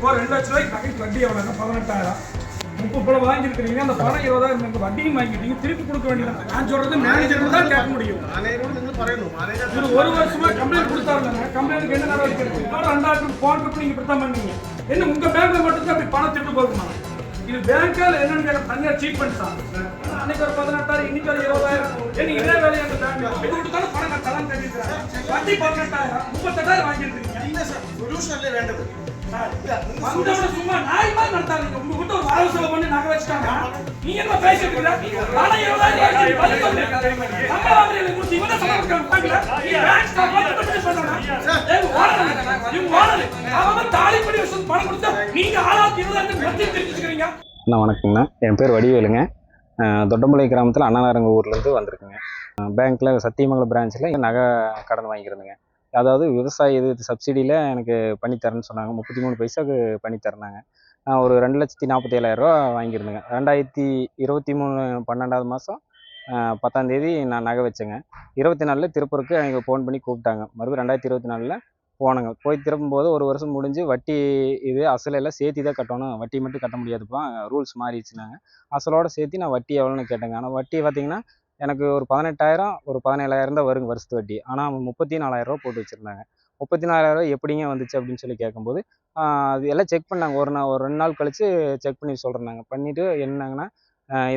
இப்போ 2 லட்ச ரூபாய்க்கு நகைக்கு வட்டி எவ்வளோங்க? 18,000. 30 பணம் வாங்கியிருக்கிறீங்க, அந்த பணம் 20,000 இந்த வட்டியும் வாங்கிட்டீங்க, திருப்பி கொடுக்க வேண்டியது. நான் சொல்றது மேனேஜர் தான் கேட்க முடியும். ஒரு 1 வருஷமா கம்ப்ளைண்ட் கொடுத்தாருங்க. கம்ப்ளைண்ட்டுக்கு என்ன நடவடிக்கை எடுத்து 2,000 போன் பண்ணி நீங்க இப்படித்தான் பண்ணீங்க. என்ன உங்க பேங்க்ல மட்டும் அப்படி பணம் திருட்டு போகுமா? இது பேங்கால என்னன்னு கேட்க தனியா சீட் பண்ணிட்டாங்க. அன்னைக்கு ஒரு 18,000, இன்னைக்கு ஒரு 20,000. என்ன இதே வேலையை அந்த பேங்க் இது கொடுத்தாலும் பணம் நான் தரம் கட்டிடுறேன். வட்டி 18,000, 38,000 வாங்கியிருக்கீங்க. இல்ல சார், சொல்யூஷன்ல வேண்டது வந்தவன சும்மா நாய் மாதிரி நடத்தாதீங்க. உங்க கிட்ட ஒரு வரவு செலவு பண்ணி நகை வச்சுட்டாங்க. நீங்க என்ன பேசிட்டு இருக்கீங்க? பணம் 20,000 வாங்கி நம்ம வாங்குறீங்க. குட்டி இவன சமர்ப்பிக்க பாக்கல. நீ பேங்க் ஸ்டாஃப் வந்து சொல்றா. ஏய் ஓனர் அவன் தாலி படி விஷயம் பணம் கொடுத்தா நீங்க ஆளாத்தி 20,000 வட்டி தெரிஞ்சுக்கிறீங்க. அண்ணா வணக்கங்கண்ணா, என் பேர் வடிவேலுங்க. தொட்டம்பளை கிராமத்தில் அண்ணனாரங்க ஊர்லேருந்து வந்திருக்குங்க. பேங்க்கில் சத்தியமங்கலம் பிரான்ச்சில் நகை கடன் வாங்கியிருந்தேங்க. அதாவது விவசாய இது சப்சிடியில் எனக்கு பண்ணித்தரேன்னு சொன்னாங்க. 33 பைசாவுக்கு பண்ணித்தரேனாங்க. நான் ஒரு 2,47,000 ரூபா வாங்கியிருந்தேங்க. 2023 12வது மாதம் 10ஆம் தேதி நான் நகை வச்சேங்க. 24 திருப்பூருக்கு எனக்கு ஃபோன் பண்ணி கூப்பிட்டாங்க. மறுபடியும் 2024 போனேங்க. போய் திரும்பும்போது 1 வருஷம் முடிஞ்சு வட்டி இது அசல் எல்லாம் சேர்த்தி தான் கட்டணும், வட்டி மட்டும் கட்ட முடியாதுப்பா, ரூல்ஸ் மாறிடுச்சுனாங்க. அசலோடு சேர்த்து நான் வட்டி எவ்வளோன்னு கேட்டேங்க. ஆனால் வட்டி பார்த்திங்கன்னா எனக்கு ஒரு 18,000 ஒரு 17,000 தான் வருங்க வருஷத்து வட்டி. ஆனால் 34,000 ரூபா போட்டு வச்சுருந்தாங்க. 34,000 ரூபா எப்படிங்க வந்துச்சு அப்படின்னு சொல்லி கேட்கும்போது அது எல்லாம் செக் பண்ணாங்க. ஒரு 2 நாள் கழித்து செக் பண்ணி சொல்கிறேன்னாங்க. பண்ணிவிட்டு என்னங்கன்னா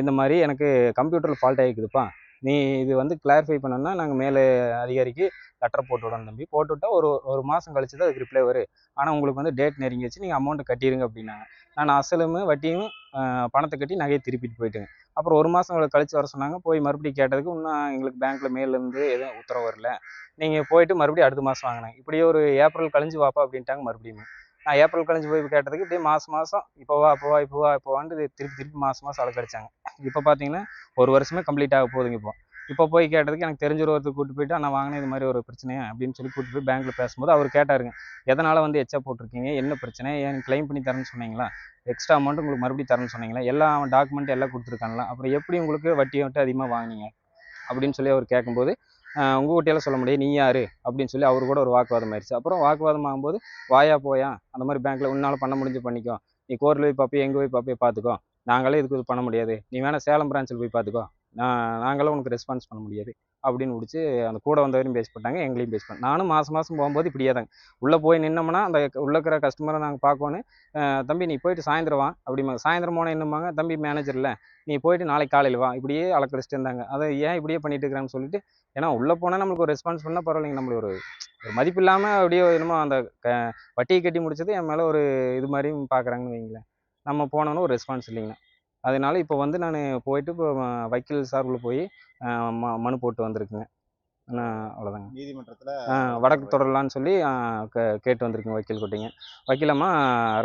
இந்த மாதிரி எனக்கு கம்ப்யூட்டரில் ஃபால்ட் ஆகிக்குதுப்பா, நீ இது வந்து கிளாரிஃபை பண்ணோன்னா நாங்கள் மேலே அதிகாரிக்கு லெட்டர் போட்டு விடணும் தம்பி, போட்டுவிட்டா ஒரு மாதம் கழிச்சு தான் அதுக்கு ரிப்ளை வரும். ஆனால் உங்களுக்கு வந்து டேட் நெருங்கிச்சு, நீங்கள் அமௌண்ட்டு கட்டிடுங்க அப்படின்னாங்க. நான் அசலும் வட்டியும் பணத்தை கட்டி நகையை திருப்பிட்டு போயிட்டேங்க. அப்புறம் 1 மாதம் கழிச்சு வர சொன்னாங்க. போய் மறுபடியும் கேட்டதுக்கு இன்னும் எங்களுக்கு பேங்க்கில் மேலேருந்து எதுவும் உத்தரவு வரல, நீங்கள் போயிட்டு மறுபடியும் அடுத்த மாதம் வாங்கினேன். இப்படியே ஒரு ஏப்ரல் கழிஞ்சு வாப்பா அப்படின்ட்டாங்க. மறுபடியும் நான் ஏப்ரல் கழிஞ்சு போய் கேட்டதுக்கு இப்படியே மாதம் இப்போ வந்து திருப்பி மாதம் அலக்கடிச்சாங்க. இப்போ பார்த்தீங்கன்னா 1 வருஷமே கம்ப்ளீட் ஆக போகுதுங்க. இப்போ போய் கேட்டதுக்கு எனக்கு தெரிஞ்ச ஒருத்தர் கூப்பிட்டு போயிட்டு நான் வாங்கினேன் இது மாதிரி ஒரு பிரச்சனையா அப்படின்னு சொல்லி கூப்பிட்டு போய் பேங்க்கில் பேசும்போது அவர் கேட்டாருங்க, எதனால் வந்து எச்சா போட்டிருக்கீங்க, என்ன பிரச்சனை, ஏன் கிளைம் பண்ணி தரேன்னு சொன்னீங்களா, எக்ஸ்ட்ரா அமௌண்ட் உங்களுக்கு மறுபடியும் தரேன்னு சொன்னீங்களா, எல்லா டாக்குமெண்ட் எல்லாம் கொடுத்துருக்காங்களா, அப்புறம் எப்படி உங்களுக்கு வட்டி வந்துட்டு அதிகமாக வாங்கினீங்க அப்படின்னு சொல்லி அவர் கேட்கும்போது உங்கள் வீட்டையெல்லாம் சொல்ல முடியாது, நீ யார் அப்படின்னு சொல்லி அவர் கூட ஒரு வாக்குவாதம் ஆயிடுச்சு. அப்புறம் வாக்குவாதம் ஆகும்போது வாயா போயா அந்த மாதிரி பேங்க்கில் உன்னால் பண்ண முடிஞ்சு பண்ணிக்கோ, நீ கோர்ட்டில் போய் பார்ப்பே எங்கே போய் பார்ப்பே பார்த்துக்கோ, நாங்களே இதுக்கு இது பண்ண முடியாது, நீ வேணால் சேலம் பிரான்ச்சில் போய் பார்த்துக்கோ, நாங்களும் உனக்கு ரெஸ்பான்ஸ் பண்ண முடியாது அப்படின்னு முடிச்சு அந்த கூட வந்தவரையும் பேஸ் பண்ணிட்டாங்க, எங்களையும் பேஸ் பண்ண. நானும் மாதம் போகும்போது இப்படியே தாங்க உள்ளே போய் நின்னோம்னா அந்த உள்ளே இருக்கிற கஸ்டமரை நாங்கள் பார்க்கணும். தம்பி நீ போயிட்டு சாயந்தரம் வா அப்படிம்பாங்க. சாயந்தரம் போனால் என்னம்பாங்க, தம்பி மேனேஜர் இல்லை, நீ போயிட்டு நாளைக்கு காலையில் வா, இப்படியே அலக்கடிச்சிட்டு இருந்தாங்க. அதை ஏன் இப்படியே பண்ணிட்டு இருக்கிறான்னு சொல்லிட்டு, ஏன்னா உள்ளே போனால் நம்மளுக்கு ஒரு ரெஸ்பான்ஸ் பண்ணால் பரவாயில்லைங்க, நம்மளுக்கு ஒரு மதிப்பு இல்லாமல் அப்படியே என்னமோ அந்த வட்டியை கட்டி முடிச்சது என் மேலே ஒரு இது மாதிரியும் பார்க்குறாங்கன்னு வைங்களேன். நம்ம போனோன்னு ஒரு ரெஸ்பான்ஸ் இல்லைங்கண்ணா. அதனால இப்போ வந்து நான் போயிட்டு இப்போ வக்கீல் சார்பில் போய் மனு போட்டு வந்திருக்குங்க. அவ்வளோதாங்க. நீதிமன்றத்தில் வழக்கு தொடரலான்னு சொல்லி கேட்டு வந்திருக்குங்க வக்கீல் கிட்டேங்க. வக்கீலம்மா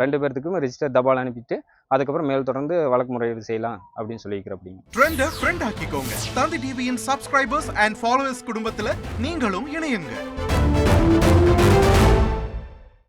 2 பேர்த்துக்கும் ரிஜிஸ்டர் தபால் அனுப்பிட்டு அதுக்கப்புறம் மேல் தொடர்ந்து வழக்கு முறையீடு செய்யலாம் அப்படின்னு சொல்லியிருக்கிறேன். அப்படிங்க ட்ரெண்டை ஃப்ரெண்ட் ஆக்கிக்கோங்க. தந்தி டிவியின் சப்ஸ்கிரைபர்ஸ் அண்ட் ஃபாலோவர்ஸ் குடும்பத்தில் நீங்களும் இணையுங்க.